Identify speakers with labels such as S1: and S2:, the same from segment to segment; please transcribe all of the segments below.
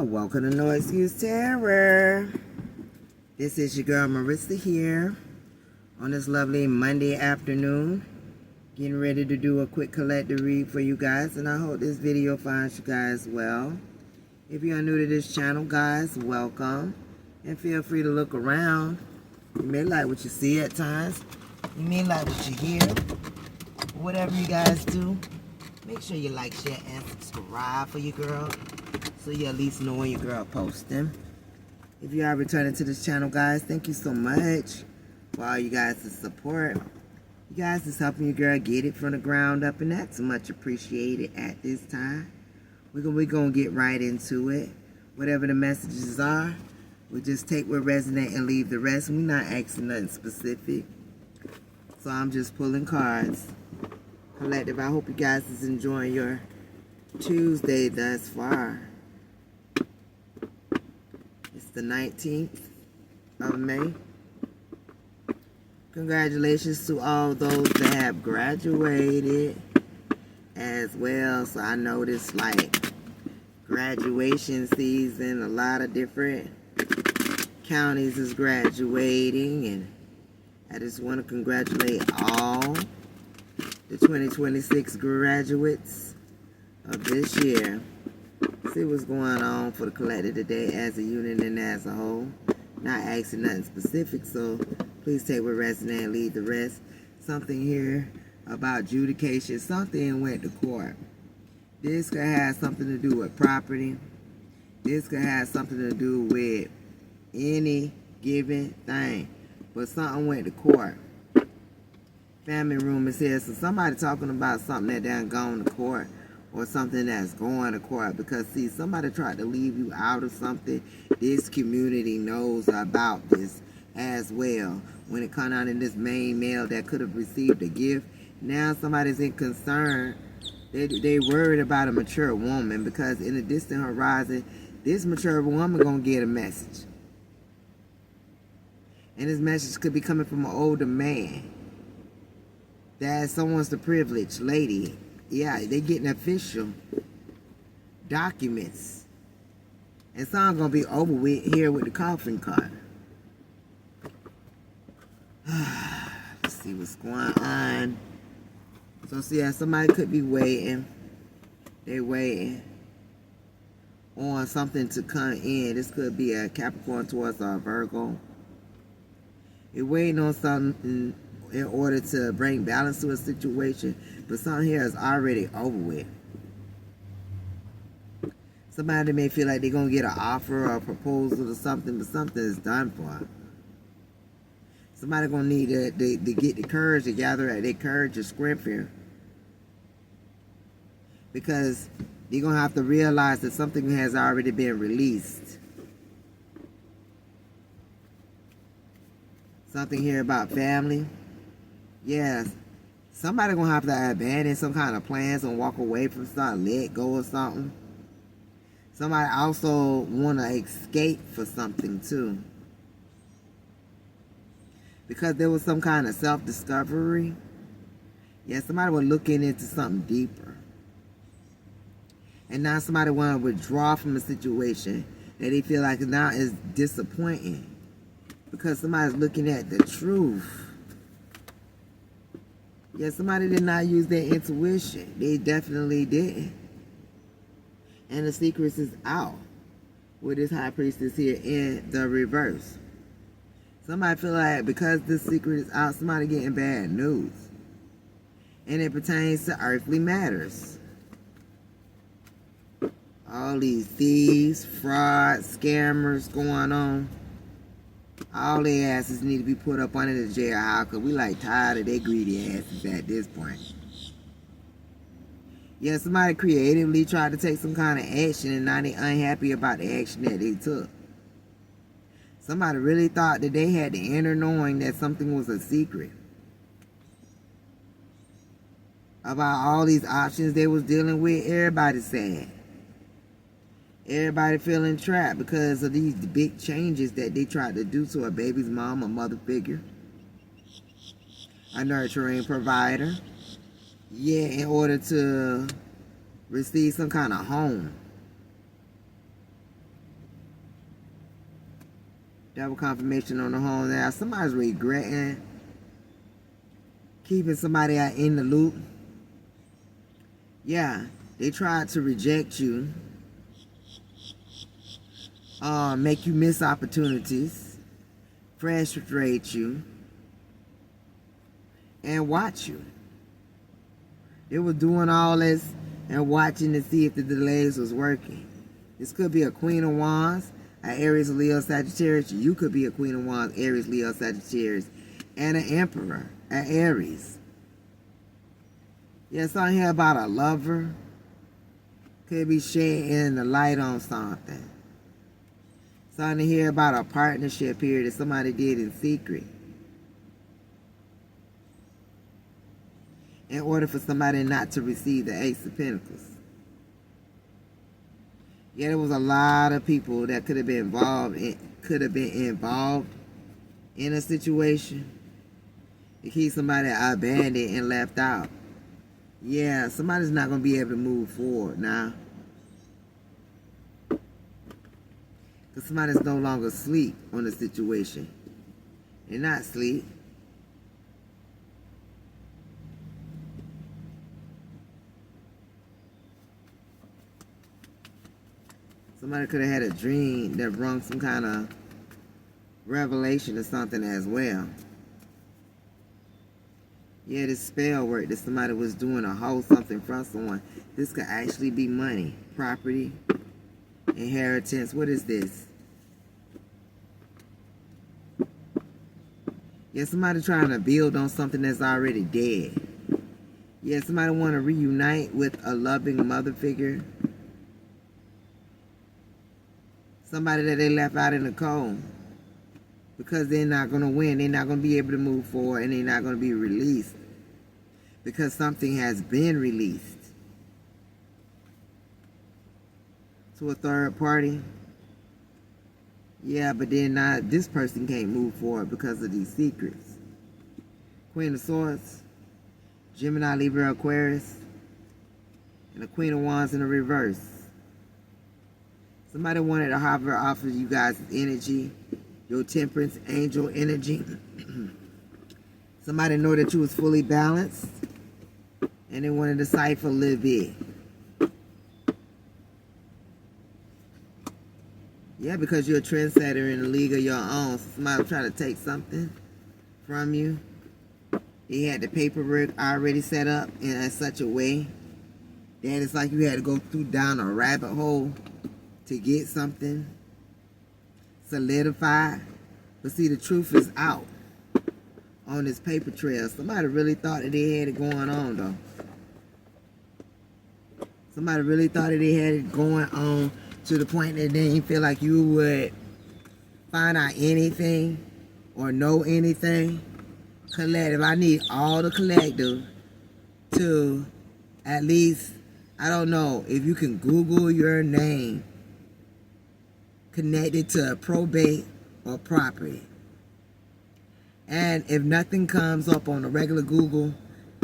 S1: Welcome to No Excuse Terror. This is your girl Marissa here on this lovely Monday afternoon. Getting ready to do a quick collector read for you guys, and I hope this video finds you guys well. If you are new to this channel, guys, welcome. And feel free to look around. You may like what you see at times. You may like what you hear. Whatever you guys do, make sure you like, share, and subscribe for your girl, so you at least know when your girl posting. If you are returning to this channel, guys, thank you so much for all you guys' support. You guys is helping your girl get it from the ground up, and that's much appreciated at this time. We're gonna get right into it. Whatever the messages are, we just take what resonate and leave the rest. We're not asking nothing specific, so I'm just pulling cards. Collective, I hope you guys is enjoying your Tuesday thus far. It's the 19th of May. Congratulations to all those that have graduated as well. So I noticed like graduation season, a lot of different counties is graduating, and I just want to congratulate all the 2026 graduates of this year. See what's going on for the collective today as a unit and as a whole. Not asking nothing specific, so please take what resonates and leave the rest. Something here about adjudication. Something went to court. This could have something to do with property. This could have something to do with any given thing. But something went to court. Family room is here, so somebody talking about something that done gone to court, or something that's going to court, because see, somebody tried to leave you out of something. This community knows about this as well. When it come out in this main male that could have received a gift, now somebody's in concern. They worried about a mature woman, because in the distant horizon, this mature woman gonna get a message, and this message could be coming from an older man. That someone's the privileged lady. Yeah, they getting official documents. And some gonna be over with here with the coffin card. Let's see what's going on. So see, yeah, somebody could be waiting. They waiting on something to come in. This could be a Capricorn, Taurus, or a Virgo. You're waiting on something in order to bring balance to a situation, but something here is already over with. Somebody may feel like they're going to get an offer or a proposal or something, but something is done for. Somebody going to need to get the courage to gather their courage and strength here, because they're going to have to realize that something has already been released. Something here about family. Yes, somebody gonna have to abandon some kind of plans and walk away from something, let go of something. Somebody also want to escape for something too, because there was some kind of self-discovery. Yeah, somebody was looking into something deeper, and now somebody want to withdraw from a situation that they feel like now is disappointing, because somebody's looking at the truth. Yeah, somebody did not use their intuition. They definitely didn't. And the secrets is out with this high priestess here in the reverse. Somebody feel like because this secret is out, somebody getting bad news. And it pertains to earthly matters. All these thieves, fraud, scammers going on. All their asses need to be put up under the jailhouse, because we like tired of their greedy asses at this point. Yeah, somebody creatively tried to take some kind of action, and now they unhappy about the action that they took. Somebody really thought that they had the inner knowing that something was a secret about all these options they was dealing with. Everybody's sad. Everybody feeling trapped because of these big changes that they tried to do to a baby's mom, a mother figure, a nurturing provider. Yeah, in order to receive some kind of home. Double confirmation on the home now. Somebody's regretting keeping somebody out in the loop. Yeah, they tried to reject you, make you miss opportunities, frustrate you, and watch you. They were doing all this and watching to see if the delays was working. This could be a Queen of Wands, an Aries, Leo, Sagittarius. You could be a Queen of Wands, Aries, Leo, Sagittarius, and an Emperor, an Aries. Yeah, something here about a lover. Could be shedding the light on something. Something here about a partnership here that somebody did in secret. In order for somebody not to receive the Ace of Pentacles. Yeah, there was a lot of people that could have been involved in a situation to keep somebody abandoned and left out. Yeah, somebody's not going to be able to move forward now. Because somebody's no longer asleep on the situation. They're not asleep. Somebody could have had a dream that brought some kind of revelation or something as well. Yeah, this spell work that somebody was doing to hold something from someone. This could actually be money, property, inheritance. What is this? Yeah, somebody trying to build on something that's already dead. Yeah, somebody want to reunite with a loving mother figure. Somebody that they left out in the cold. Because they're not going to win. They're not going to be able to move forward. And they're not going to be released. Because something has been released. To a third party. Yeah, but then not, this person can't move forward because of these secrets. Queen of Swords. Gemini, Libra, Aquarius. And the Queen of Wands in the reverse. Somebody wanted to hover off of you guys' energy, your temperance, angel energy. Somebody know that you was fully balanced, and they wanted to cipher a little bit. Yeah, because you're a trendsetter in a league of your own. So somebody was trying to take something from you. They had the paperwork already set up in such a way that it's like you had to go down a rabbit hole to get something solidified. But see, the truth is out on this paper trail. Somebody really thought that they had it going on, though. Somebody really thought that they had it going on to the point that they didn't feel like you would find out anything or know anything. Collective. I need all the collective to at least, I don't know, if you can Google your name connected to a probate or property. And if nothing comes up on a regular Google,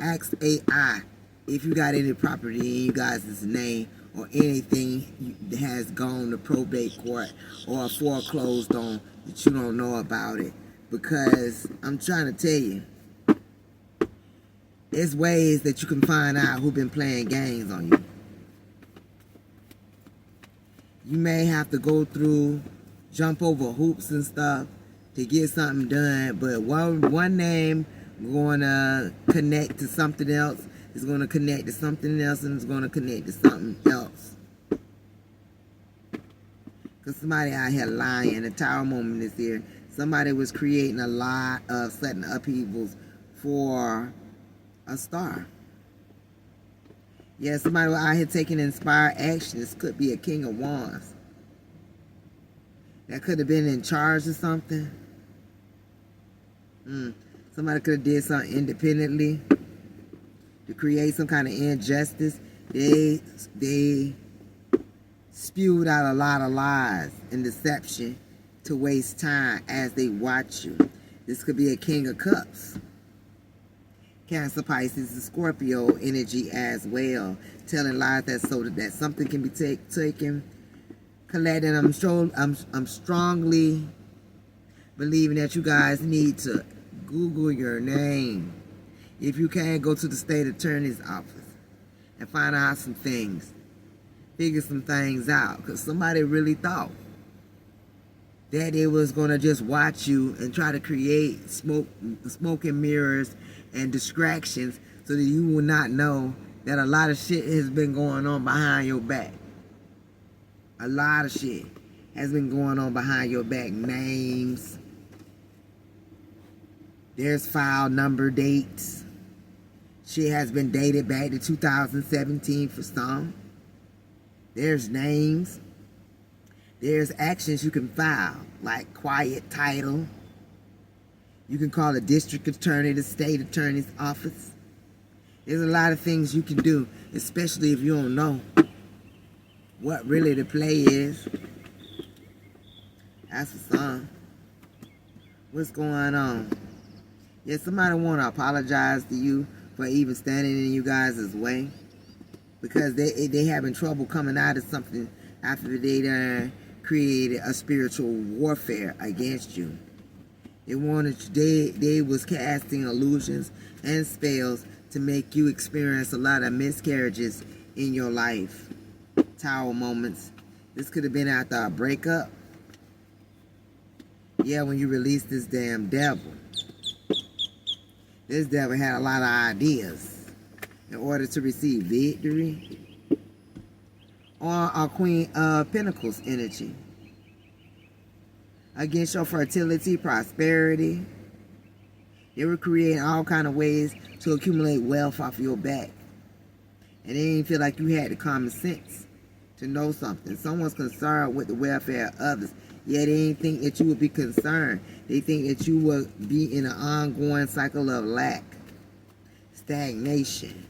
S1: ask AI if you got any property in you guys' name or anything that has gone to probate court or foreclosed on that you don't know about it. Because I'm trying to tell you, there's ways that you can find out who's been playing games on you. You may have to go through, jump over hoops and stuff to get something done, but one name going to connect to something else, is going to connect to something else, and it's going to connect to something else. Because somebody out here lying, a tower moment is here. Somebody was creating a lot of sudden upheavals for a star. Yeah, somebody was out here taking inspired action. This could be a King of Wands. That could have been in charge of something. Somebody could have did something independently to create some kind of injustice. They spewed out a lot of lies and deception to waste time as they watch you. This could be a King of Cups. Cancer, Pisces, and Scorpio energy as well. Telling lies that so that something can be taken. Collecting. I'm strongly believing that you guys need to Google your name. If you can, go to the state attorney's office and find out some things. Figure some things out. Because somebody really thought that they was going to just watch you and try to create smoke and mirrors and distractions so that you will not know that a lot of shit has been going on behind your back. A lot of shit has been going on behind your back. Names. There's file number, dates. Shit has been dated back to 2017 for some. There's names. There's actions you can file, like quiet title. You can call the district attorney, the state attorney's office. There's a lot of things you can do, especially if you don't know what really the play is. That's for some. What's going on? Yeah, somebody want to apologize to you for even standing in you guys' way, because they having trouble coming out of something after they done created a spiritual warfare against you. They was casting illusions and spells to make you experience a lot of miscarriages in your life. Tower moments. This could have been after a breakup. Yeah, when you released this damn devil. This devil had a lot of ideas in order to receive victory. Or a Queen of Pentacles energy. Against your fertility, prosperity. They were creating all kind of ways to accumulate wealth off your back. And they didn't feel like you had the common sense to know something. Someone's concerned with the welfare of others. Yet they didn't think that you would be concerned. They think that you would be in an ongoing cycle of lack, stagnation,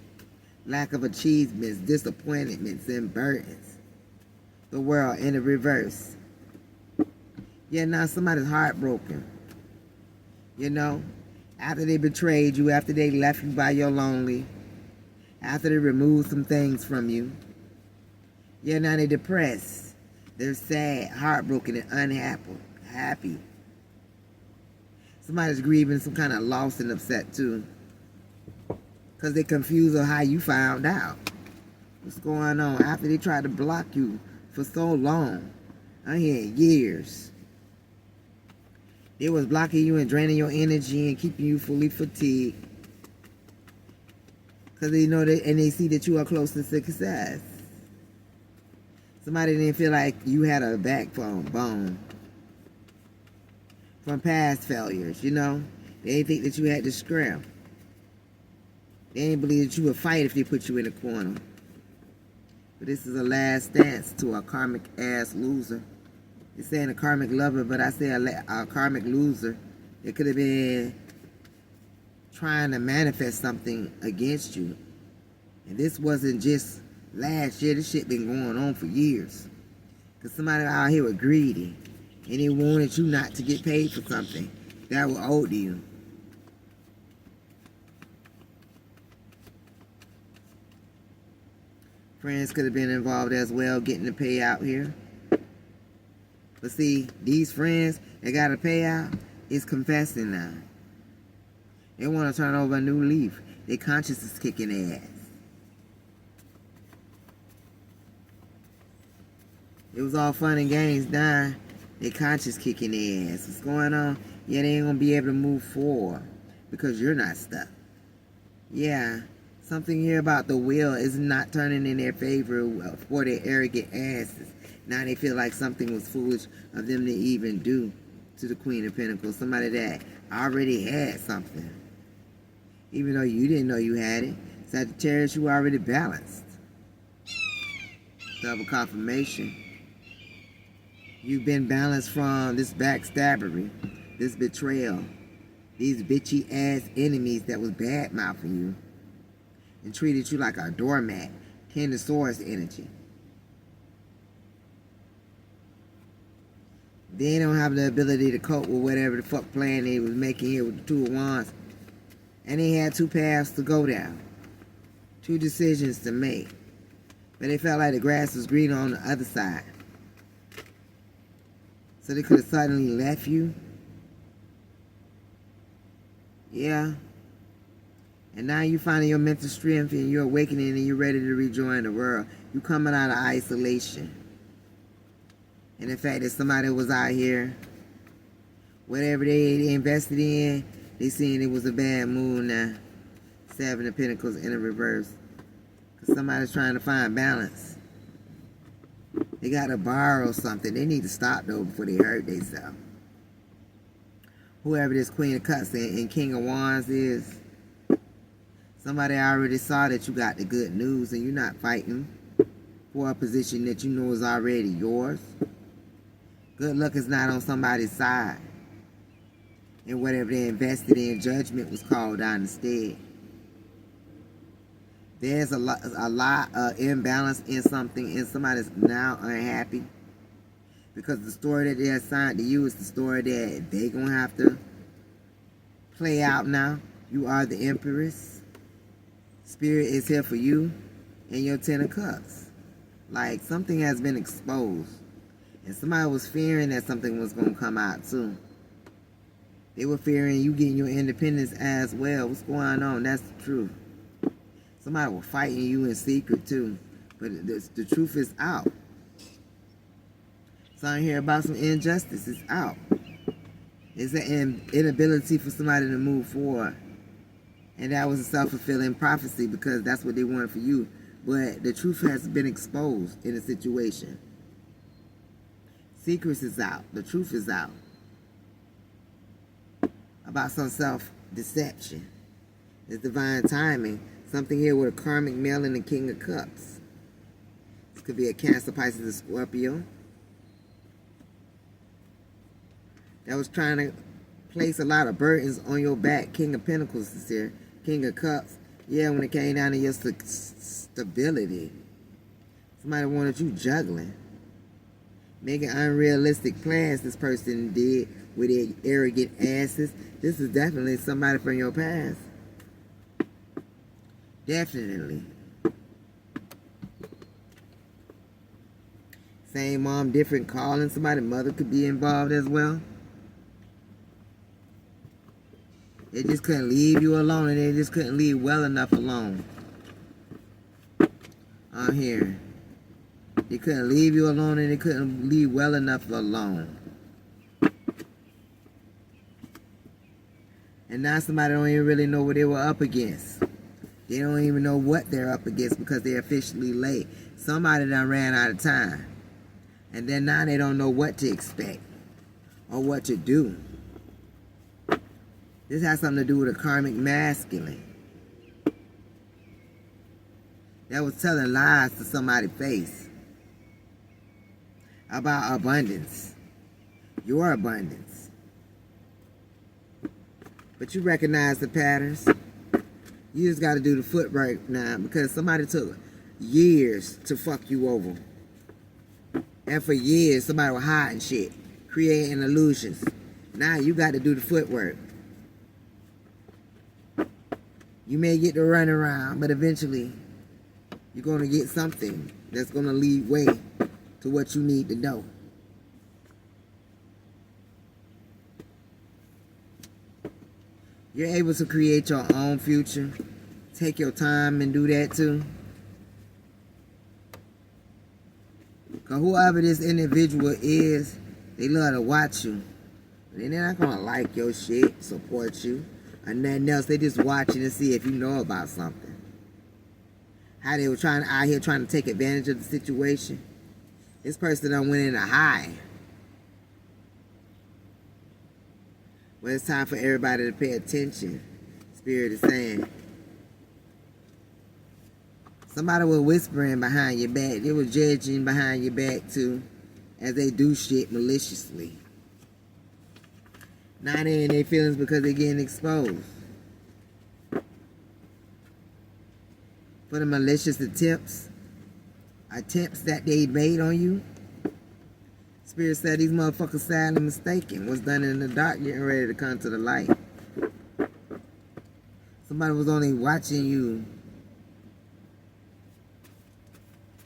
S1: lack of achievements, disappointments, and burdens. The world in the reverse. Yeah, now somebody's heartbroken. You know, after they betrayed you, after they left you by your lonely, after they removed some things from you. Yeah, now they're depressed. They're sad, heartbroken, and unhappy. Somebody's grieving some kind of loss and upset too, because they're confused on how you found out. What's going on? After they tried to block you for so long. I hear years. It was blocking you and draining your energy and keeping you fully fatigued. Because they know that, and they see that you are close to success. Somebody didn't feel like you had a backbone from past failures, you know. They didn't think that you had the strength. They didn't believe that you would fight if they put you in a corner. But this is a last dance to a karmic ass loser. It's saying a karmic lover, but I say a karmic loser. It could have been trying to manifest something against you. And this wasn't just last year. This shit been going on for years. Because somebody out here was greedy. And they wanted you not to get paid for something that was owed to you. Friends could have been involved as well, getting the payout here. But see, these friends that got a payout is confessing now. They want to turn over a new leaf. Their conscience is kicking their ass. It was all fun and games now. Their conscience kicking their ass. What's going on? Yeah, they ain't going to be able to move forward because you're not stuck. Yeah, something here about the will is not turning in their favor for their arrogant asses. Now they feel like something was foolish of them to even do to the Queen of Pentacles. Somebody that already had something. Even though you didn't know you had it. Sagittarius, you were already balanced. Double confirmation. You've been balanced from this backstabbery, this betrayal, these bitchy ass enemies that was bad mouthing you and treated you like a doormat. Candasaurus energy. They don't have the ability to cope with whatever the fuck plan they was making here with the Two of Wands. And they had two paths to go down. Two decisions to make. But they felt like the grass was greener on the other side. So they could have suddenly left you Yeah. And now you finding your mental strength and you're awakening and you're ready to rejoin the world. You coming out of isolation. And the fact that somebody was out here, whatever they invested in, they seen it was a bad move now. Seven of Pentacles in a reverse. Because somebody's trying to find balance. They got to borrow something. They need to stop though before they hurt themselves. Whoever this Queen of Cups and King of Wands is, somebody already saw that you got the good news and you're not fighting for a position that you know is already yours. Good luck is not on somebody's side. And whatever they invested in, judgment was called down instead. There's a lot of imbalance in something and somebody's now unhappy. Because the story that they assigned to you is the story that they're going to have to play out now. You are the Empress. Spirit is here for you and your Ten of Cups. Like something has been exposed. And somebody was fearing that something was going to come out too. They were fearing you getting your independence as well. What's going on? That's the truth. Somebody was fighting you in secret too. But the truth is out. Something here about some injustice is out. It's an inability for somebody to move forward. And that was a self-fulfilling prophecy because that's what they wanted for you. But the truth has been exposed in the situation. Secrets is out. The truth is out. About some self-deception. It's divine timing. Something here with a karmic male and the King of Cups. This could be a Cancer, Pisces, or Scorpio. That was trying to place a lot of burdens on your back. King of Pentacles is here. King of Cups. Yeah, when it came down to your stability. Somebody wanted you juggling. Making unrealistic plans this person did with their arrogant asses. This is definitely somebody from your past. Definitely. Same mom, different calling. Somebody's mother could be involved as well. They just couldn't leave you alone, and they just couldn't leave well enough alone. On here. They couldn't leave you alone, and they couldn't leave well enough alone. And now somebody don't even really know what they were up against. They don't even know what they're up against because they're officially late. Somebody done ran out of time. And then now they don't know what to expect or what to do. This has something to do with a karmic masculine that was telling lies to somebody's face about abundance, your abundance. But you recognize the patterns. You just got to do the footwork now because somebody took years to fuck you over. And for years, somebody was hiding shit, creating illusions. Now you got to do the footwork. You may get to run around, but eventually you're going to get something that's going to lead way to what you need to know. You're able to create your own future. Take your time and do that too. Because whoever this individual is, they love to watch you. They're not going to like your shit, support you, or nothing else. They just watching to see if you know about something. How they were out here trying to take advantage of the situation. This person done went in a high. Well, it's time for everybody to pay attention. Spirit is saying. Somebody was whispering behind your back. They were judging behind your back too, as they do shit maliciously. Now they in their feelings because they're getting exposed. For the malicious attempts that they made on you. Spirit said these motherfuckers sadly mistaken. What's done in the dark getting ready to come to the light. Somebody was only watching you,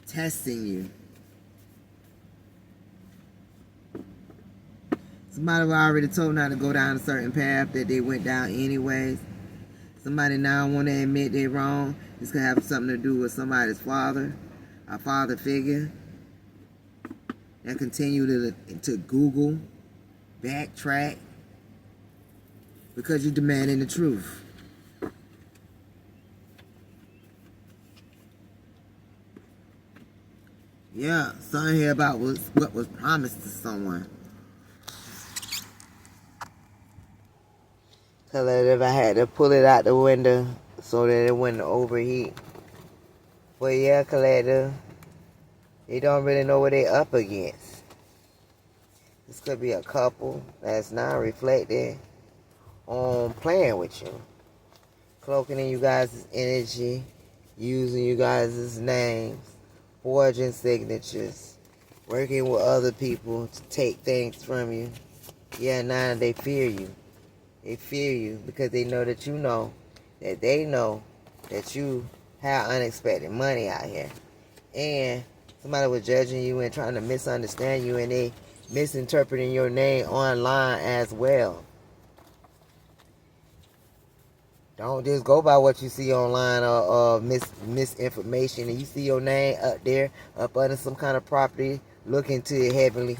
S1: testing you. Somebody already told them not to go down a certain path that they went down anyways. Somebody now want to admit they're wrong. This could have something to do with somebody's father, a father figure. And continue to Google, backtrack, because you're demanding the truth. Yeah, something here about what was promised to someone. Cause if I had to pull it out the window so that it wouldn't overheat. But yeah, collector, they don't really know what they up against. This could be a couple that's now reflecting on playing with you, cloaking in you guys' energy, using you guys' names, forging signatures, working with other people to take things from you. Yeah, now they fear you. They fear you because they know that you know that they know that you have unexpected money out here. And somebody was judging you and trying to misunderstand you, and they misinterpreting your name online as well. Don't just go by what you see online or misinformation, and you see your name up there, up under some kind of property, look into it heavily.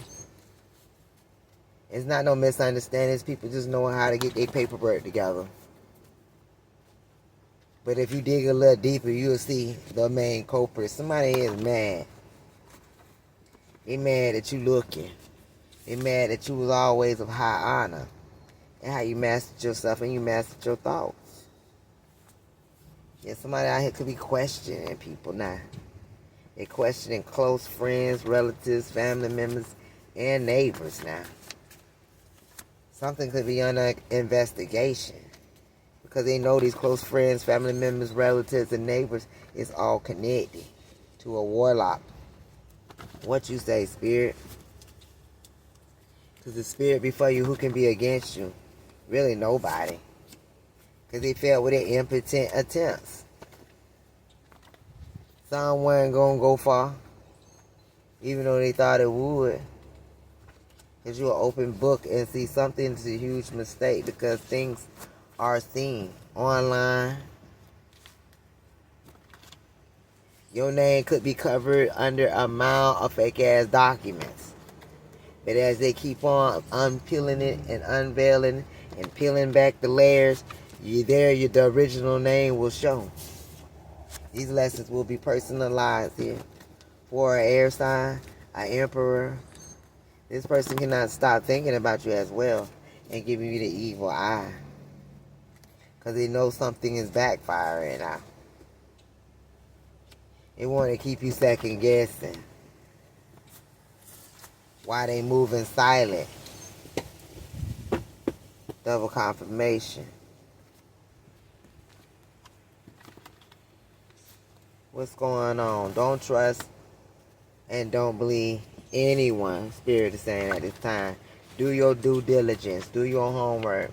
S1: It's not no misunderstandings. People just know how to get their paperwork together. But if you dig a little deeper, you'll see the main culprit. Somebody is mad. They mad that you looking. They mad that you was always of high honor. And how you mastered yourself and you mastered your thoughts. Yeah, somebody out here could be questioning people now. They're questioning close friends, relatives, family members, and neighbors now. Something could be under investigation. Because they know these close friends, family members, relatives, and neighbors is all connected to a warlock. What you say, spirit? Because the spirit before you, who can be against you? Really nobody. Because they failed with their impotent attempts. Some weren't going to go far. Even though they thought it would. Because you're an open book and see something's a huge mistake. Because things are seen online. Your name could be covered under a mound of fake ass documents. But as they keep on unpeeling it and unveiling and peeling back the layers, the original name will show. These lessons will be personalized here. For an air sign, an emperor, this person cannot stop thinking about you as well and giving you the evil eye. Because they know something is backfiring now. They want to keep you second guessing. Why they moving silent? Double confirmation. What's going on? Don't trust and don't believe anyone, Spirit is saying at this time. Do your due diligence. Do your homework.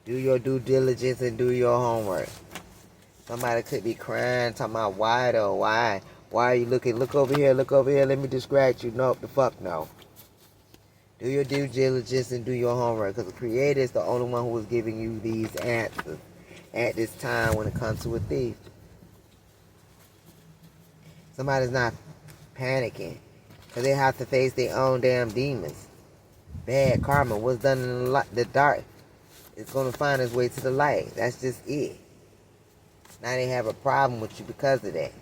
S1: Do your due diligence and do your homework. Somebody could be crying, talking about why though, why? Why are you looking? Look over here, let me distract you. Nope, the fuck no. Do your due diligence and do your homework, because the Creator is the only one who is giving you these answers at this time when it comes to a thief. Somebody's not panicking because they have to face their own damn demons. Bad karma, what's done in the dark, it's going to find its way to the light. That's just it. Now they have a problem with you because of that.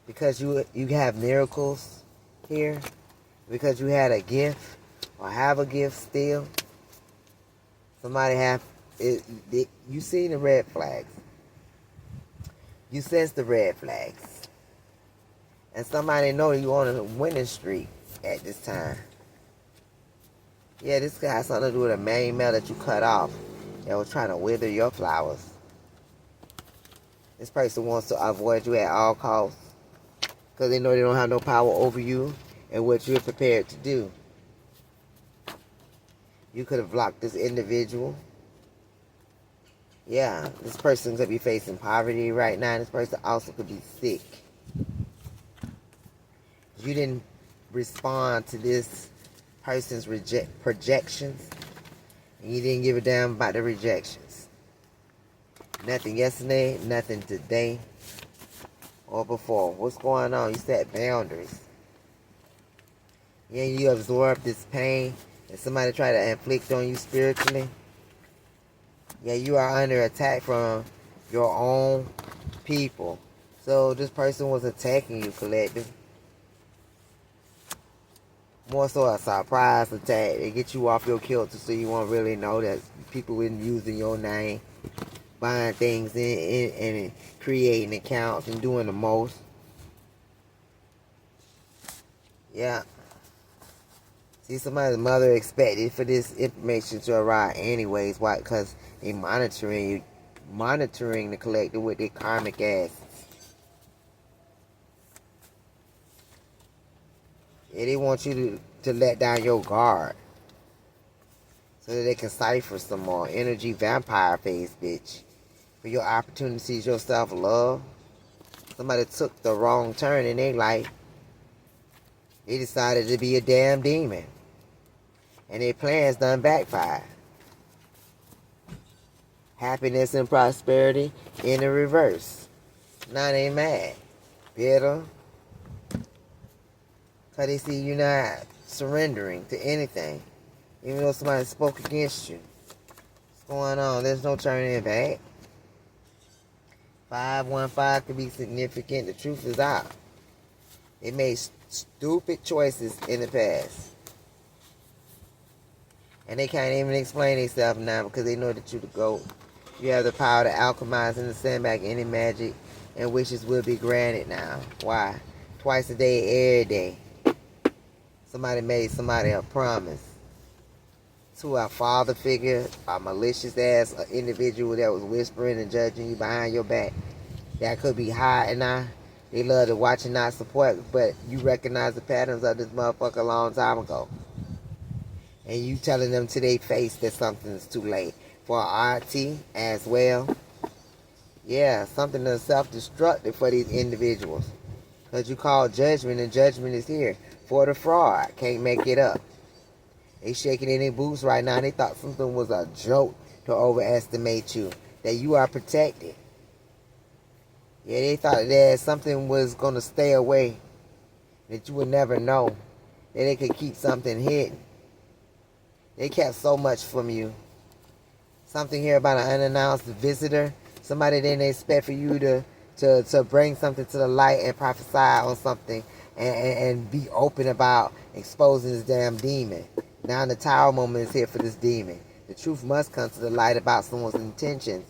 S1: Because you have miracles here. Because you had a gift or have a gift still. Somebody have it, you see the red flags. You sense the red flags. And somebody know you on a winning streak at this time. Yeah, this guy has something to do with a main male that you cut off that was trying to wither your flowers. This person wants to avoid you at all costs because they know they don't have no power over you and what you're prepared to do. You could have blocked this individual. Yeah, this person could be facing poverty right now. This person also could be sick. You didn't respond to this person's projections. And you didn't give a damn about the rejections. Nothing yesterday, nothing today or before. What's going on? You set boundaries. Yeah, you absorb this pain and somebody try to inflict on you spiritually. Yeah, you are under attack from your own people. So this person was attacking you, collective. More so a surprise attack. They get you off your kilter so you won't really know that people isn't using your name, buying things and creating accounts and doing the most. Yeah. See, somebody's mother expected for this information to arrive anyways. Why? Because they monitoring you, monitoring the collective with their karmic asses. Yeah, they want you to let down your guard so that they can cipher some more energy vampire phase, bitch. For your opportunities, your self-love. Somebody took the wrong turn in their life. They decided to be a damn demon. And their plans done backfired. Happiness and prosperity in the reverse. Now they mad. Bitter. Because they see you not surrendering to anything. Even though somebody spoke against you. What's going on? There's no turning back. 515 could be significant. The truth is out. They made stupid choices in the past. And they can't even explain themselves now because they know that you're the GOAT. You have the power to alchemize and to send back any magic and wishes will be granted now. Why? Twice a day, every day. Somebody made somebody a promise. To a father figure, a malicious ass an individual that was whispering and judging you behind your back. That could be hiding now. They love to watch and not support, but you recognize the patterns of this motherfucker a long time ago. And you telling them to their face that something's too late. For RT as well. Yeah, something that's self-destructive for these individuals. Because you call judgment and judgment is here. For the fraud. Can't make it up. They shaking in their boots right now. They thought something was a joke to overestimate you. That you are protected. Yeah, they thought that something was going to stay away. That you would never know. That they could keep something hidden. They kept so much from you. Something here about an unannounced visitor. Somebody didn't expect for you to bring something to the light and prophesy on something. And be open about exposing this damn demon. Now the Tower moment is here for this demon. The truth must come to the light about someone's intentions.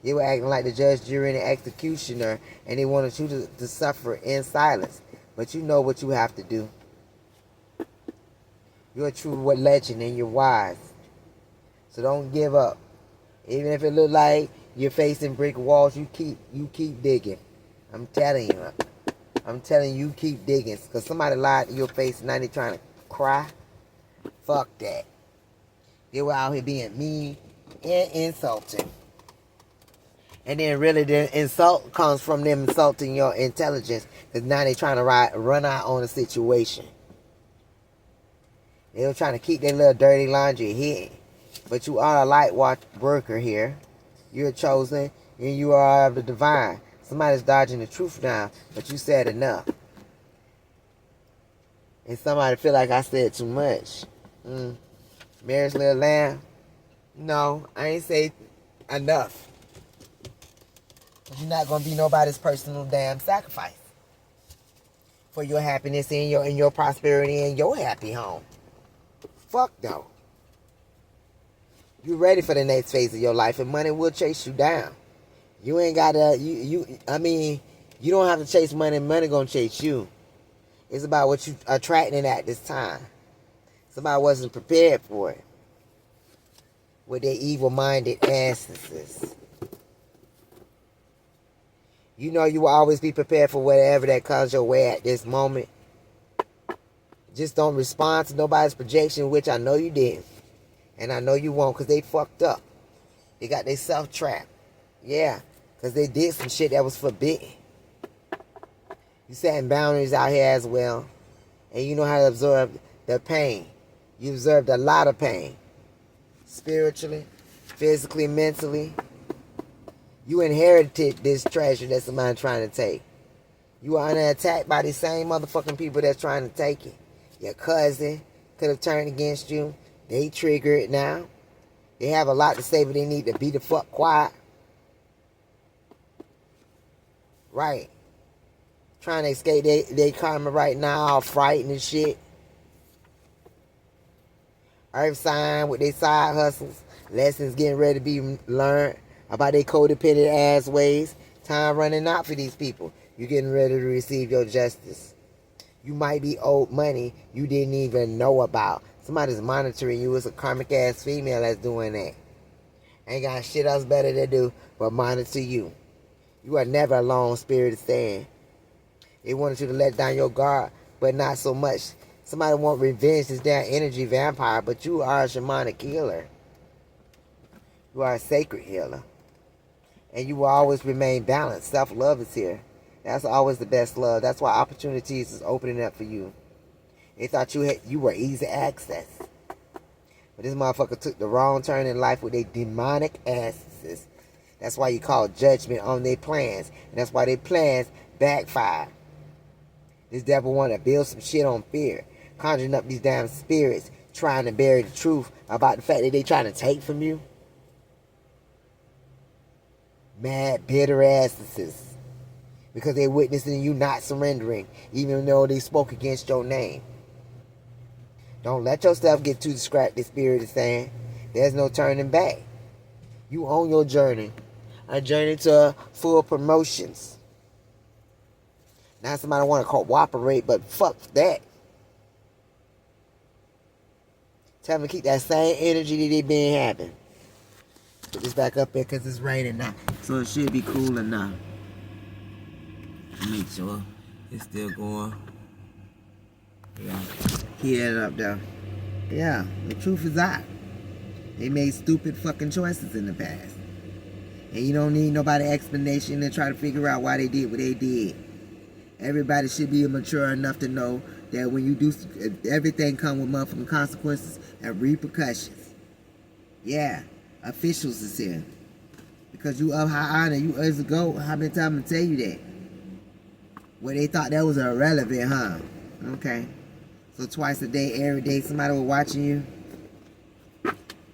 S1: They were acting like the judge, jury, and the executioner, and they wanted you to suffer in silence. But you know what you have to do. You're a true legend and you're wise. So don't give up. Even if it look like you're facing brick walls, you keep digging. I'm telling you. I'm telling you, keep digging. Because somebody lied to your face and now they trying to cry. Fuck that. They were out here being mean and insulting. And then really the insult comes from them insulting your intelligence. Because now they trying to run out on a situation. They were trying to keep their little dirty laundry hidden. But you are a light worker here. You're chosen and you are the divine. Somebody's dodging the truth now, but you said enough. And somebody feel like I said too much. Mary's little lamb. No, I ain't say enough. You're not gonna be nobody's personal damn sacrifice for your happiness and your prosperity and your happy home. Fuck no. You're ready for the next phase of your life, and money will chase you down. You ain't gotta, you don't have to chase money. Money gonna chase you. It's about what you attracting at this time. Somebody wasn't prepared for it. With their evil-minded asses. You know you will always be prepared for whatever that comes your way at this moment. Just don't respond to nobody's projection, which I know you did. And I know you won't, because they fucked up. They got their self trapped. Yeah, because they did some shit that was forbidden. You setting boundaries out here as well. And you know how to absorb the pain. You absorbed a lot of pain. Spiritually, physically, mentally. You inherited this treasure that somebody's trying to take. You are under attack by the same motherfucking people that's trying to take it. Your cousin could have turned against you. They trigger it now. They have a lot to say, but they need to be the fuck quiet. Right. Trying to escape their karma right now, all frightened and shit. Earth sign with their side hustles. Lessons getting ready to be learned about their codependent ass ways. Time running out for these people. You're getting ready to receive your justice. You might be owed money you didn't even know about. Somebody's monitoring you. It's a karmic ass female that's doing that. Ain't got shit else better to do but monitor you. You are never alone, spirit is saying. They wanted you to let down your guard, but not so much. Somebody want revenge, this damn energy vampire, but you are a shamanic healer. You are a sacred healer. And you will always remain balanced. Self-love is here. That's always the best love. That's why opportunities is opening up for you. They thought you were easy access. But this motherfucker took the wrong turn in life with their demonic asses. That's why you call judgment on their plans. And that's why their plans backfire. This devil want to build some shit on fear. Conjuring up these damn spirits. Trying to bury the truth about the fact that they trying to take from you. Mad, bitter asses. Because they're witnessing you not surrendering. Even though they spoke against your name. Don't let yourself get too distracted, spirit is saying. There's no turning back. You own your journey. A journey to full promotions. Now somebody want to cooperate, but fuck that. Tell them to keep that same energy that they been having. Put this back up there because it's raining now. So it should be cool enough. Make sure it's still going. Yeah. Keep it up though. Yeah, the truth is out. They made stupid fucking choices in the past. And you don't need nobody explanation to try to figure out why they did what they did. Everybody should be mature enough to know that when you do, everything comes with motherfucking consequences and repercussions. Yeah, officials is here. Because you of high honor, you as a go. How many times I tell you that? Well, they thought that was irrelevant, huh? Okay. So twice a day, every day, somebody was watching you.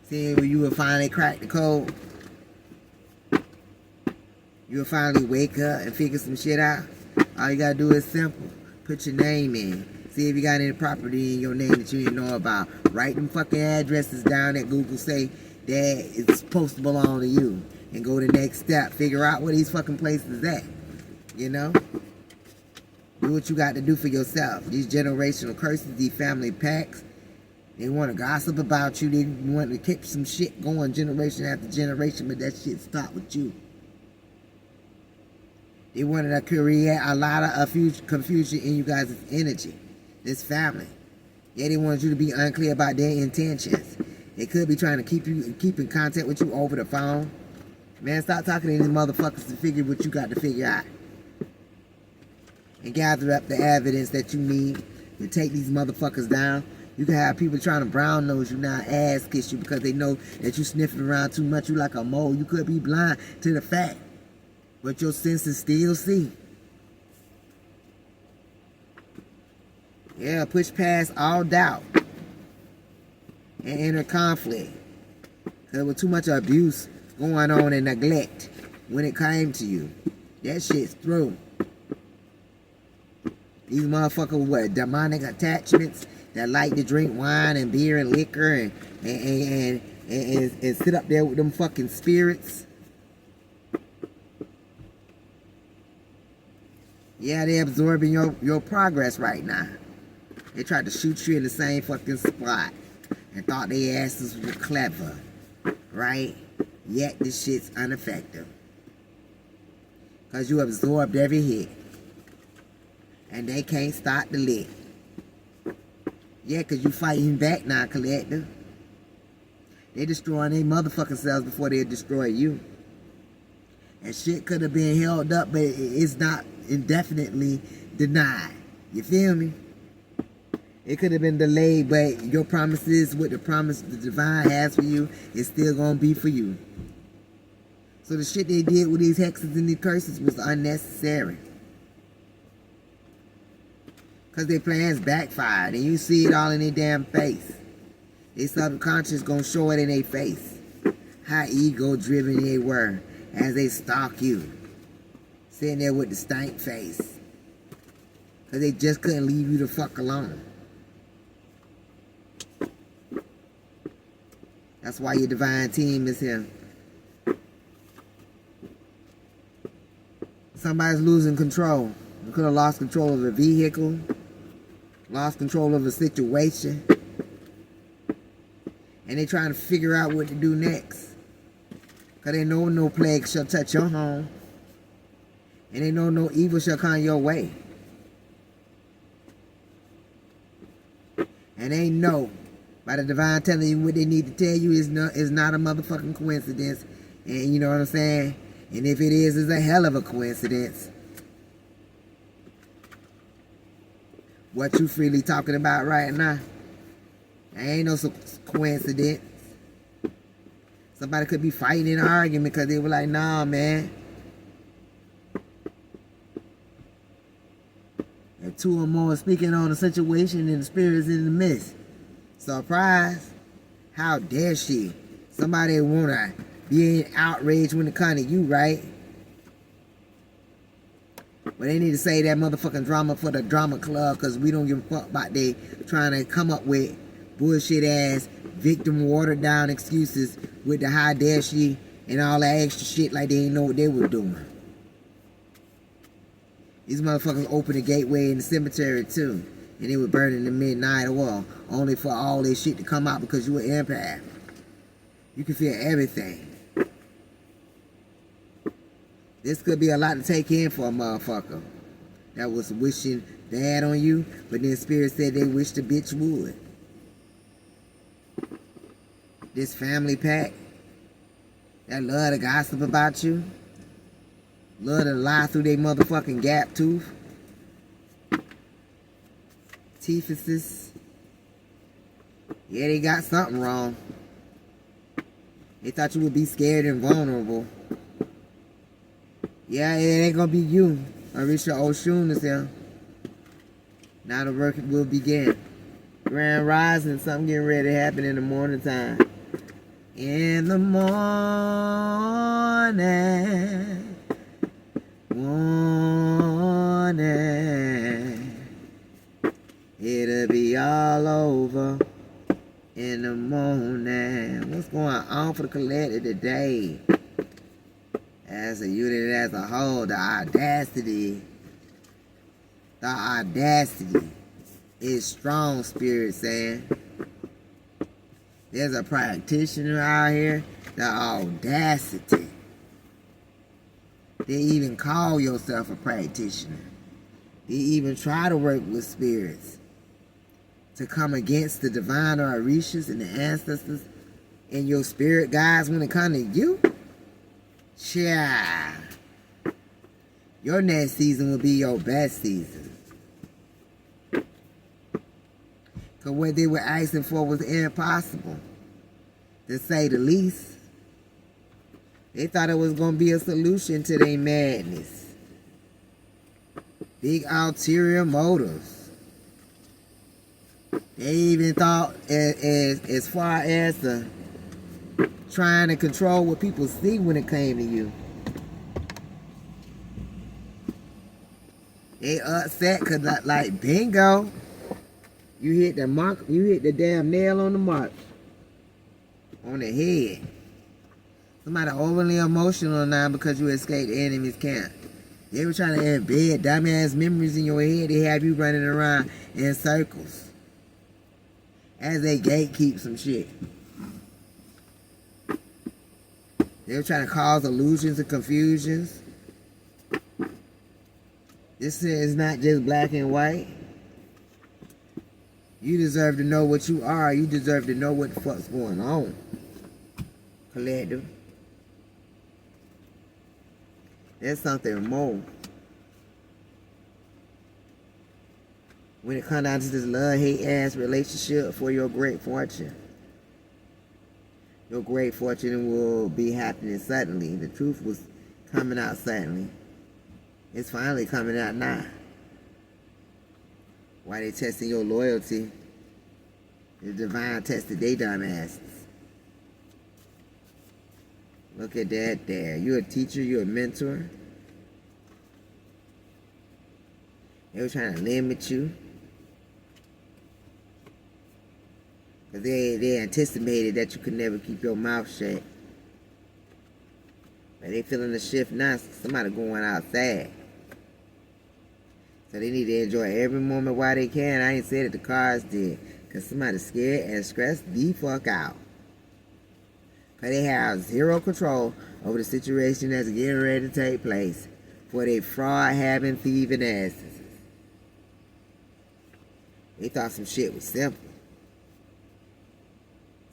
S1: Seeing when you would finally crack the code. You would finally wake up and figure some shit out. All you gotta do is simple. Put your name in. See if you got any property in your name that you didn't know about. Write them fucking addresses down that Google say that it's supposed to belong to you. And go to the next step. Figure out where these fucking places at. You know? Do what you got to do for yourself. These generational curses, these family pacts, they want to gossip about you. They want to keep some shit going generation after generation, but that shit stopped with you. They wanted to create a lot of confusion in you guys' energy. This family. Yeah, they wanted you to be unclear about their intentions. They could be trying to keep in contact with you over the phone. Man, stop talking to these motherfuckers to figure what you got to figure out. And gather up the evidence that you need to take these motherfuckers down. You can have people trying to brown nose you now, ass kiss you because they know that you sniffing around too much. You like a mole. You could be blind to the fact, but your senses still see. Yeah, push past all doubt and inner conflict. There was too much abuse going on and neglect when it came to you. That shit's through. These motherfuckers with demonic attachments that like to drink wine and beer and liquor and sit up there with them fucking spirits. Yeah, they absorbing your progress right now. They tried to shoot you in the same fucking spot and thought their asses were clever, right? Yet this shit's ineffective. Because you absorbed every hit. And they can't stop the lick. Yeah, because you fighting back now, collective. They destroying their motherfucking selves before they destroy you. And shit could have been held up, but it's not indefinitely denied. You feel me? It could have been delayed, but your promises, what the promise the divine has for you, is still gonna be for you. So the shit they did with these hexes and these curses was unnecessary. Because their plans backfired, and you see it all in their damn face. Their subconscious gonna show it in their face. How ego-driven they were as they stalk you. Sitting there with the stank face. Because they just couldn't leave you the fuck alone. That's why your divine team is here. Somebody's losing control. You could have lost control of a vehicle. Lost control of a situation. And they trying to figure out what to do next. Because they know no plague shall touch your home. And they know no evil shall come your way. And they know by the divine telling you what they need to tell you is not a motherfucking coincidence. And you know what I'm saying? And if it is, it's a hell of a coincidence. What you freely talking about right now, ain't no coincidence. Somebody could be fighting in an argument because they were like, nah, man. And two or more speaking on the situation and the spirits in the midst. Surprise. How dare she? Somebody wanna be outraged when it comes to you, right? But they need to say that motherfucking drama for the drama club, because we don't give a fuck about they trying to come up with bullshit ass victim watered down excuses with the how dare she and all that extra shit like they didn't know what they were doing. These motherfuckers opened the gateway in the cemetery too, and they were burning the midnight oil only for all this shit to come out because you were an empath. You can feel everything. This could be a lot to take in for a motherfucker that was wishing bad on you, but then spirit said they wish the bitch would. This family pack that love to gossip about you, love to lie through their motherfucking gap tooth, teethuses. Yeah, they got something wrong. They thought you would be scared and vulnerable. Yeah, it ain't gonna be you. Orisha Oshun is here. Now the work will begin. Grand rising, something getting ready to happen in the morning time. In the morning, it'll be all over in the morning. What's going on for the collective today? As a unit, as a whole, the audacity is strong, spirit saying. There's a practitioner out here, the audacity. They even call yourself a practitioner. They even try to work with spirits to come against the divine or Orishas and the ancestors and your spirit guides when it comes to you. Yeah. Your next season will be your best season. Because what they were asking for was impossible, to say the least. They thought it was going to be a solution to their madness. Big ulterior motives. They even thought as far as trying to control what people see when it came to you. They upset because like bingo, you hit the mark, you hit the damn nail on the mark, on the head. Somebody overly emotional now because you escaped the enemy's camp. They were trying to embed dumbass memories in your head. They have you running around in circles as they gatekeep some shit. They were trying to cause illusions and confusions. This is not just black and white. You deserve to know what you are. You deserve to know what the fuck's going on. Collective. There's something more. When it comes down to this love-hate ass relationship for your great fortune, your great fortune will be happening suddenly. The truth was coming out suddenly. It's finally coming out now. Why they testing your loyalty? The divine tested they dumb asses. Look at that there. You're a teacher, you're a mentor. They were trying to limit you. Because they anticipated that you could never keep your mouth shut. But they feeling the shift now. Somebody going outside. So they need to enjoy every moment while they can. I ain't said it, the cards did. Because somebody's scared and stressed the fuck out. Because they have zero control over the situation that's getting ready to take place for they fraud, having, thieving asses. They thought some shit was simple.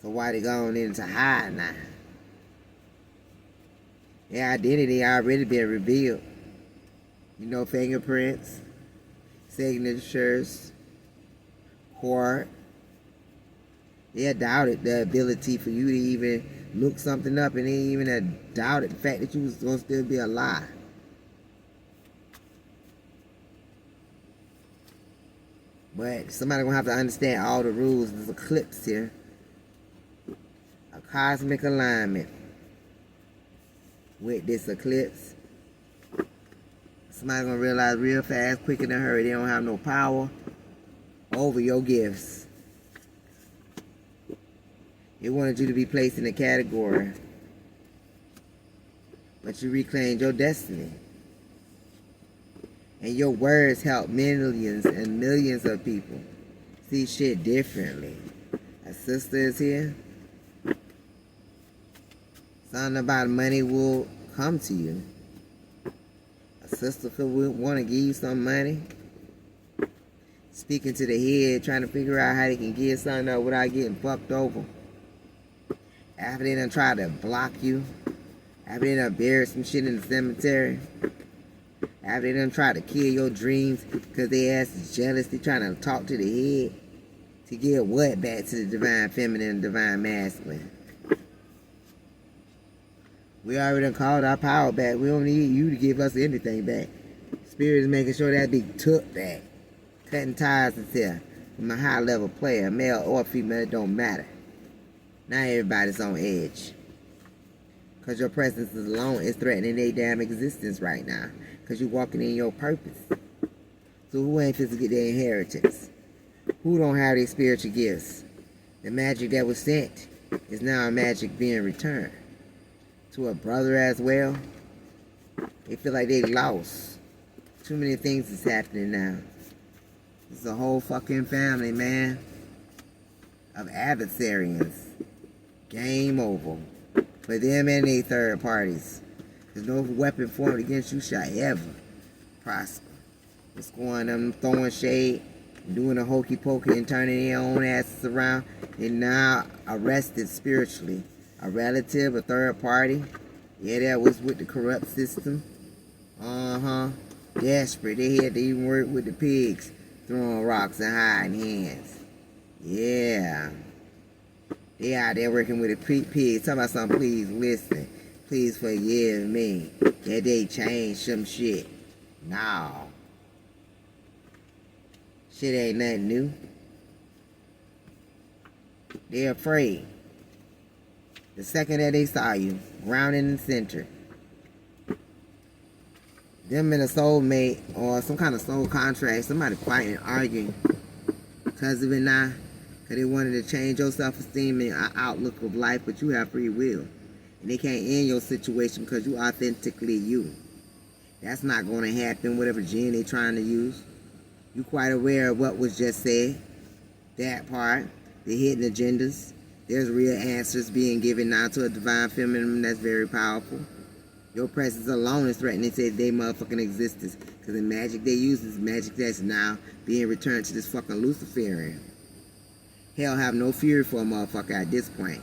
S1: So why they going into hide now? Their identity already been revealed. You know, fingerprints, signatures, court. They doubted the ability for you to even look something up, and they even doubted the fact that you was going to still be alive. But somebody going to have to understand all the rules. There's eclipse here. A cosmic alignment with this eclipse. Somebody going to realize real fast, quick in a hurry, they don't have no power over your gifts. They wanted you to be placed in a category, but you reclaimed your destiny. And your words help millions and millions of people see shit differently. A sister is here. Something about money will come to you. A sister could want to give you some money. Speaking to the head, trying to figure out how they can get something up without getting fucked over. After they done tried to block you. After they done buried some shit in the cemetery. After they done tried to kill your dreams because they ass is jealous. They trying to talk to the head to give what back to the divine feminine and divine masculine. We already done called our power back. We don't need you to give us anything back. Spirit is making sure that be took back. Cutting ties is here from a high level player, male or female, it don't matter. Now everybody's on edge. Because your presence alone is threatening their damn existence right now. Because you're walking in your purpose. So who ain't supposed to get their inheritance? Who don't have their spiritual gifts? The magic that was sent is now a magic being returned. To a brother as well. They feel like they lost. Too many things is happening now. It's a whole fucking family, man. Of adversarians. Game over. For them and their third parties. There's no weapon formed against you shall ever prosper. What's going on? Throwing shade, doing a hokey pokey and turning their own asses around. They're now arrested spiritually. A relative, a third party. Yeah, that was with the corrupt system. Desperate. They had to even work with the pigs. Throwing rocks and hiding hands. Yeah. They out there working with the pigs. Talking about something, please listen. Please forgive me. That they changed some shit. No. Shit ain't nothing new. They're afraid. The second that they saw you, grounded in the center. Them and a soulmate or some kind of soul contract, somebody fighting, arguing because of it now. Because they wanted to change your self-esteem and outlook of life, but you have free will. And they can't end your situation because you authentically you. That's not going to happen, whatever gene they're trying to use. You quite aware of what was just said. That part. The hidden agendas. There's real answers being given now to a divine feminine that's very powerful. Your presence alone is threatening to their motherfucking existence. Because the magic they use is magic that's now being returned to this fucking Luciferian. Hell have no fury for a motherfucker at this point.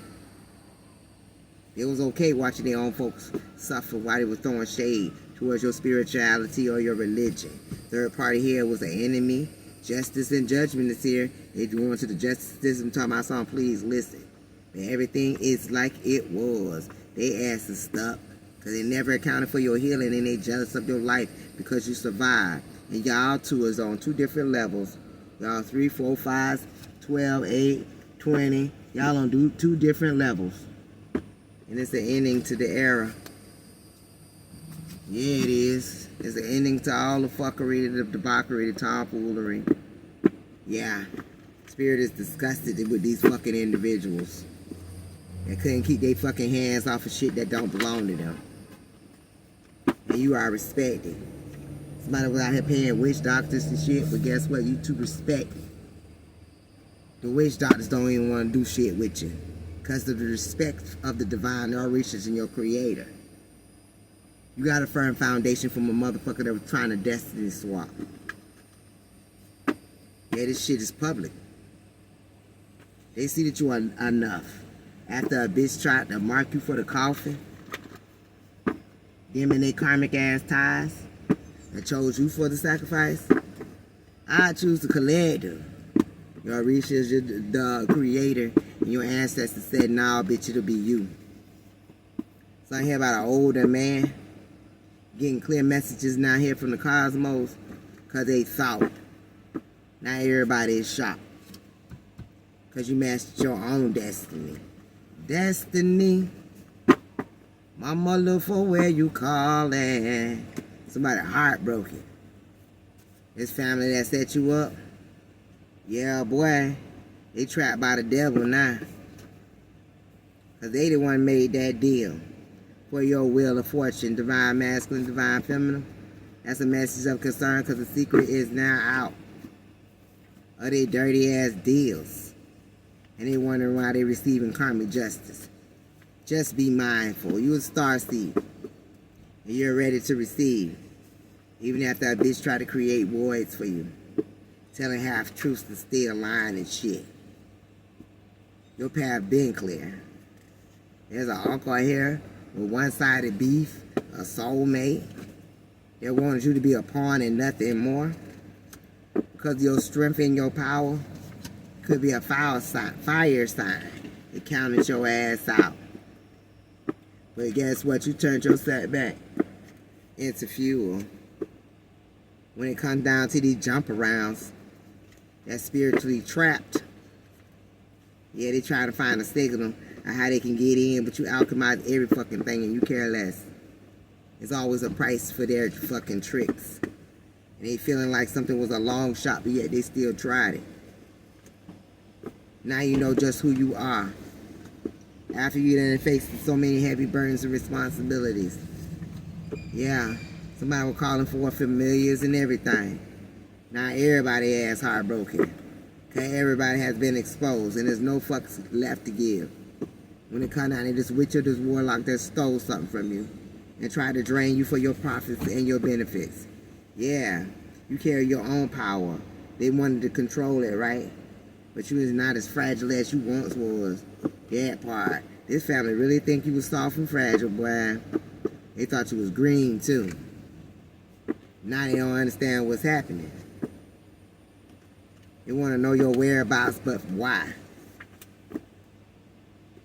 S1: It was okay watching their own folks suffer while they were throwing shade towards your spirituality or your religion. Third party here was an enemy Justice and judgment is here. If you want to the justice system, talking about something, please listen. But everything is like it was. They ass is stuck because they never accounted for your healing and they jealous of your life because you survived. And y'all two is on 2 different levels. Y'all 3, 4, 5, 12, 8, 20. Y'all on 2 different levels. And it's an ending to the era. Yeah, it is. It's an ending to all the fuckery, the debauchery, the tomfoolery. Yeah. Spirit is disgusted with these fucking individuals. They couldn't keep their fucking hands off of shit that don't belong to them. And you are respected. Somebody was out here paying witch doctors and shit, but guess what? You too respect. The witch doctors don't even want to do shit with you because of the respect of the divine orishas and your creator. You got a firm foundation from a motherfucker that was trying to destiny swap. Yeah, this shit is public. They see that you are enough. After a bitch tried to mark you for the coffin, them and their karmic ass ties that chose you for the sacrifice, I choose to collect them. Your Orishas, the creator, and your ancestors said, nah, bitch, it'll be you. So I hear about an older man getting clear messages now here from the cosmos because they thought. Now everybody is shocked because you mastered your own destiny. Destiny, mama, look for where you calling. Somebody heartbroken. This family that set you up, yeah, boy, they trapped by the devil now. Because they the one made that deal for your wheel of fortune, divine masculine, divine feminine. That's a message of concern because the secret is now out of their dirty ass deals. And they wondering why they receiving karmic justice. Just be mindful. You a starseed. And you're ready to receive. Even after a bitch try to create voids for you. Telling half truths to stay aligned and shit. Your path been clear. There's an uncle here with one-sided beef, a soulmate. They wanted you to be a pawn and nothing more. Because of your strength and your power. Could be a fire sign. It counted your ass out. But guess what? You turned your setback into fuel. When it comes down to these jump arounds, that's spiritually trapped. Yeah, they trying to find a signal of how they can get in, but you alchemize every fucking thing and you care less. There's always a price for their fucking tricks. And they feeling like something was a long shot, but yet they still tried it. Now you know just who you are. After you done faced so many heavy burdens and responsibilities. Yeah, somebody was calling for familiars and everything. Now everybody ass heartbroken. Okay, everybody has been exposed and there's no fucks left to give. When it come down to this witch or this warlock that stole something from you and tried to drain you for your profits and your benefits. Yeah, you carry your own power. They wanted to control it, right? But you is not as fragile as you once was. That part. This family really think you was soft and fragile, boy. They thought you was green, too. Now they don't understand what's happening. They want to know your whereabouts, but why?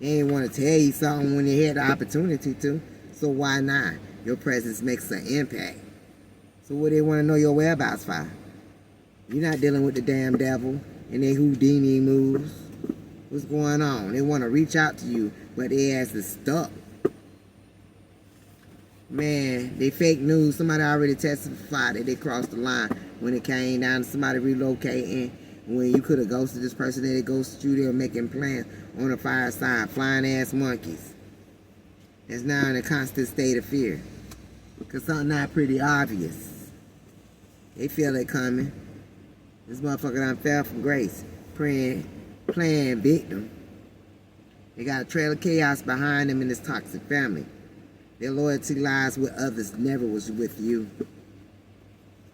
S1: They ain't want to tell you something when they had the opportunity to. So why not? Your presence makes an impact. So what they want to know your whereabouts for? You're not dealing with the damn devil and they Houdini moves. What's going on? They want to reach out to you, but their ass is stuck. Man, they fake news. Somebody already testified that they crossed the line when it came down to somebody relocating. When you could have ghosted this person, they ghosted you. They were making plans on a fire sign. Flying ass monkeys. That's now in a constant state of fear. Because something not pretty obvious. They feel it coming. This motherfucker done fell from grace. Playing victim. They got a trail of chaos behind them in this toxic family. Their loyalty lies with others, never was with you.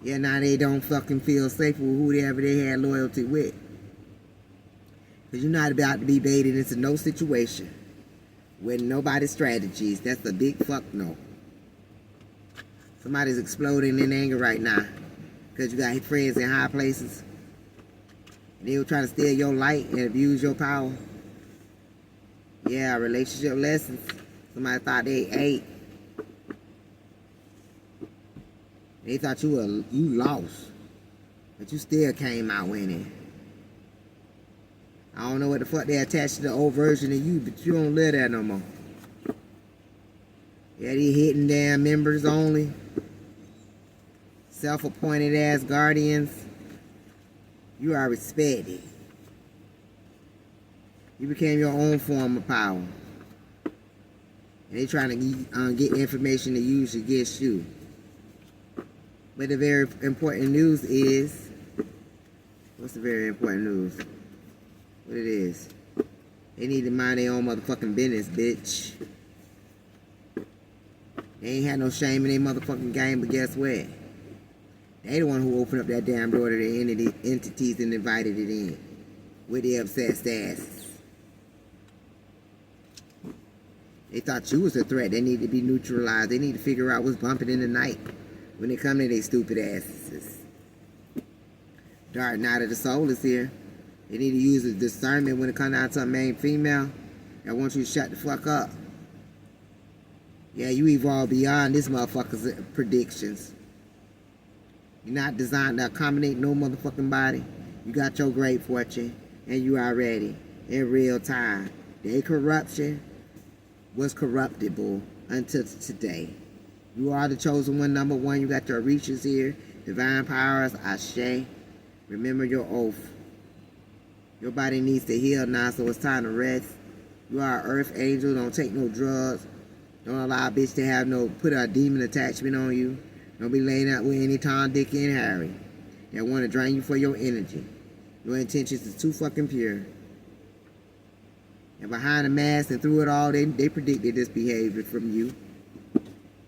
S1: Yeah, now they don't fucking feel safe with whoever they had loyalty with. Because you're not about to be baited into no situation with nobody's strategies. That's a big fuck no. Somebody's exploding in anger right now because you got friends in high places And they were trying to steal your light and abuse your power. Yeah, relationship lessons. Somebody thought they ate. They thought you lost. But you still came out winning. I don't know what the fuck they attached to the old version of you, but you don't live there no more. Yeah, these hidden damn members only. Self-appointed ass guardians. You are respected. You became your own form of power. And they trying to get information to use against you. But the very important news is, what's the very important news? What it is? They need to mind their own motherfucking business, bitch. They ain't had no shame in their motherfucking game, but guess what? They the one who opened up that damn door to the entities and invited it in with their obsessed asses. They thought you was a threat. They need to be neutralized. They need to figure out what's bumping in the night when they come to their stupid asses. Dark night of the soul is here. They need to use a discernment when it comes down to a main female. I want you to shut the fuck up. Yeah, you evolve beyond this motherfucker's predictions. You're not designed to accommodate no motherfucking body. You got your great fortune, and you are ready in real time. Their corruption was corruptible until today. You are the chosen one, number one. You got your reaches here. Divine powers, Ashe. Remember your oath. Your body needs to heal now, so it's time to rest. You are an earth angel. Don't take no drugs. Don't allow a bitch to have put a demon attachment on you. Don't be laying out with any Tom, Dick, and Harry that want to drain you for your energy. Your intentions is too fucking pure. And behind the mask and through it all, they predicted this behavior from you.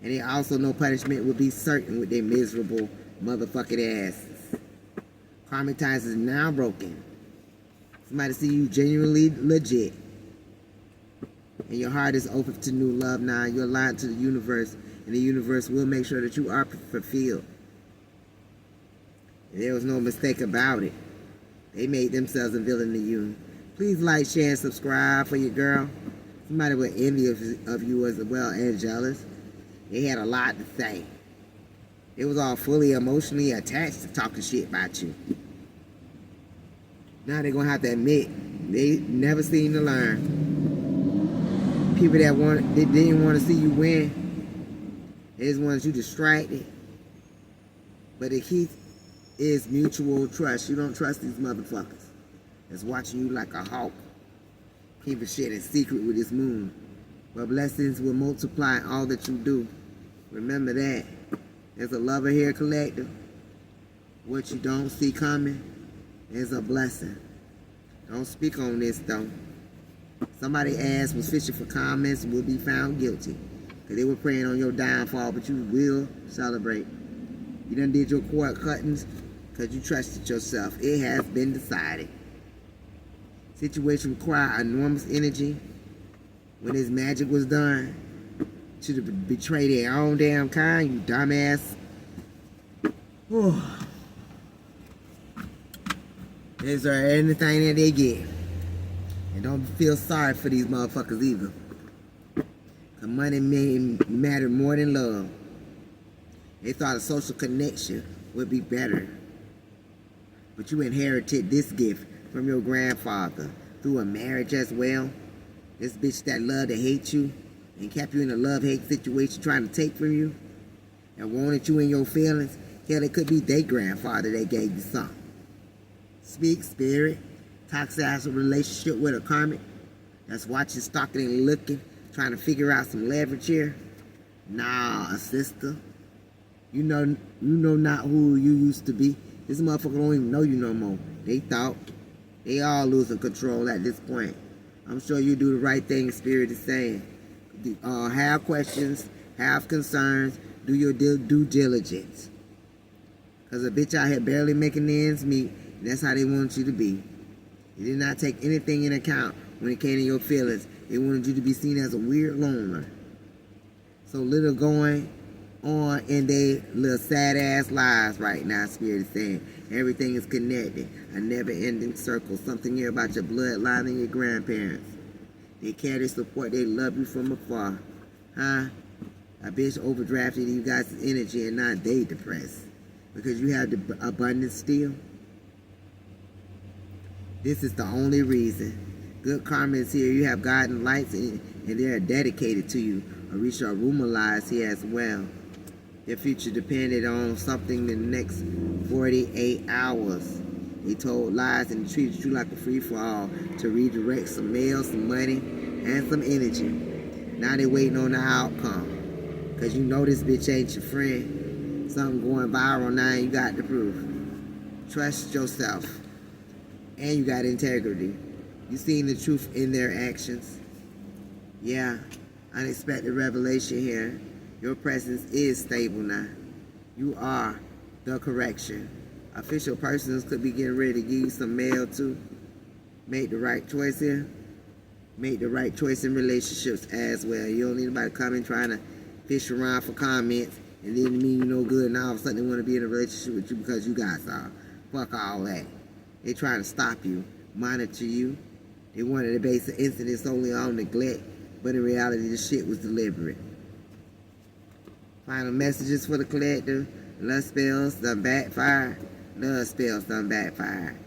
S1: And they also know punishment will be certain with their miserable motherfucking asses. Karmic ties is now broken. Somebody see you genuinely legit. And your heart is open to new love now. You're aligned to the universe. And the universe will make sure that you are fulfilled. And there was no mistake about it. They made themselves a villain to you. Please like, share, and subscribe for your girl. Somebody with envy of you as well and jealous. They had a lot to say. It was all fully emotionally attached to talking shit about you. Now they're going to have to admit they never seem to learn. People that didn't want to see you win, they just wanted you distracted. But the key is mutual trust. You don't trust these motherfuckers that's watching you like a hawk, keeping shit in secret with this moon. But blessings will multiply all that you do. Remember that. There's a lover here, collective. What you don't see coming is a blessing. Don't speak on this though. Somebody asked, was fishing for comments, will be found guilty. Because they were praying on your downfall, but you will celebrate. You done did your cord cuttings because you trusted yourself. It has been decided. Situation required enormous energy. When this magic was done, to betray their own damn kind, you dumbass. Is there anything that they get? And don't feel sorry for these motherfuckers either. Cause money may matter more than love. They thought a social connection would be better. But you inherited this gift from your grandfather through a marriage as well. This bitch that loved to hate you and kept you in a love-hate situation trying to take from you and wanted you in your feelings. Hell, it could be their grandfather that gave you something. Speak, spirit. Toxic relationship with a karmic that's watching, stalking, and looking, trying to figure out some leverage here. Nah, sister. You know not who you used to be. This motherfucker don't even know you no more. They thought. They all losing control at this point. I'm sure you do the right thing, spirit is saying. Have questions, have concerns, do your due diligence. Because a bitch out here barely making ends meet, and that's how they want you to be. They did not take anything in account when it came to your feelings. They wanted you to be seen as a weird loner. So little going on in their little sad ass lives right now, spirit is saying. Everything is connected. A never-ending circle. Something here about your bloodline and your grandparents. They care, they support, they love you from afar. Huh? A bitch overdrafted you guys' energy and not they depressed. Because you have the abundance still. This is the only reason. Good karma is here. You have guiding lights and they're dedicated to you. Orisha Aruma lies here as well. Your future depended on something in the next 48 hours. They told lies and treated you like a free-for-all to redirect some mail, some money, and some energy. Now they waiting on the outcome. Because you know this bitch ain't your friend. Something going viral now and you got the proof. Trust yourself. And you got integrity. You seen the truth in their actions. Yeah. Unexpected revelation here. Your presence is stable now. You are the correction. Official persons could be getting ready to give you some mail too. Make the right choice here. Make the right choice in relationships as well. You don't need anybody coming trying to fish around for comments and then mean you no good and all of a sudden they want to be in a relationship with you because you got some. Fuck all that. They trying to stop you, monitor you. They wanted to base the incident solely on neglect, but in reality the shit was deliberate. Final messages for the collective. Love spells done backfired. Love spells done backfired.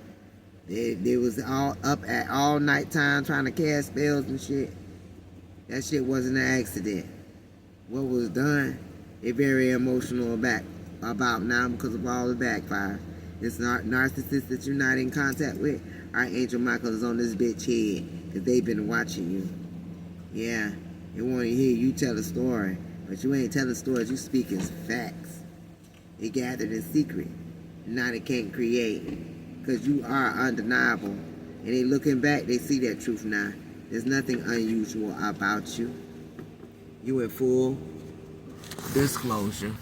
S1: They was all up at all night time trying to cast spells and shit. That shit wasn't an accident. What was done, they're very emotional about now because of all the backfire. It's not narcissists that you're not in contact with. Archangel Michael is on this bitch head because they've been watching you. Yeah, they want to hear you tell a story, but you ain't telling stories, you speaking facts. They gathered in secret. Now they can't create because you are undeniable. And they looking back, they see that truth now. There's nothing unusual about you. You in full disclosure.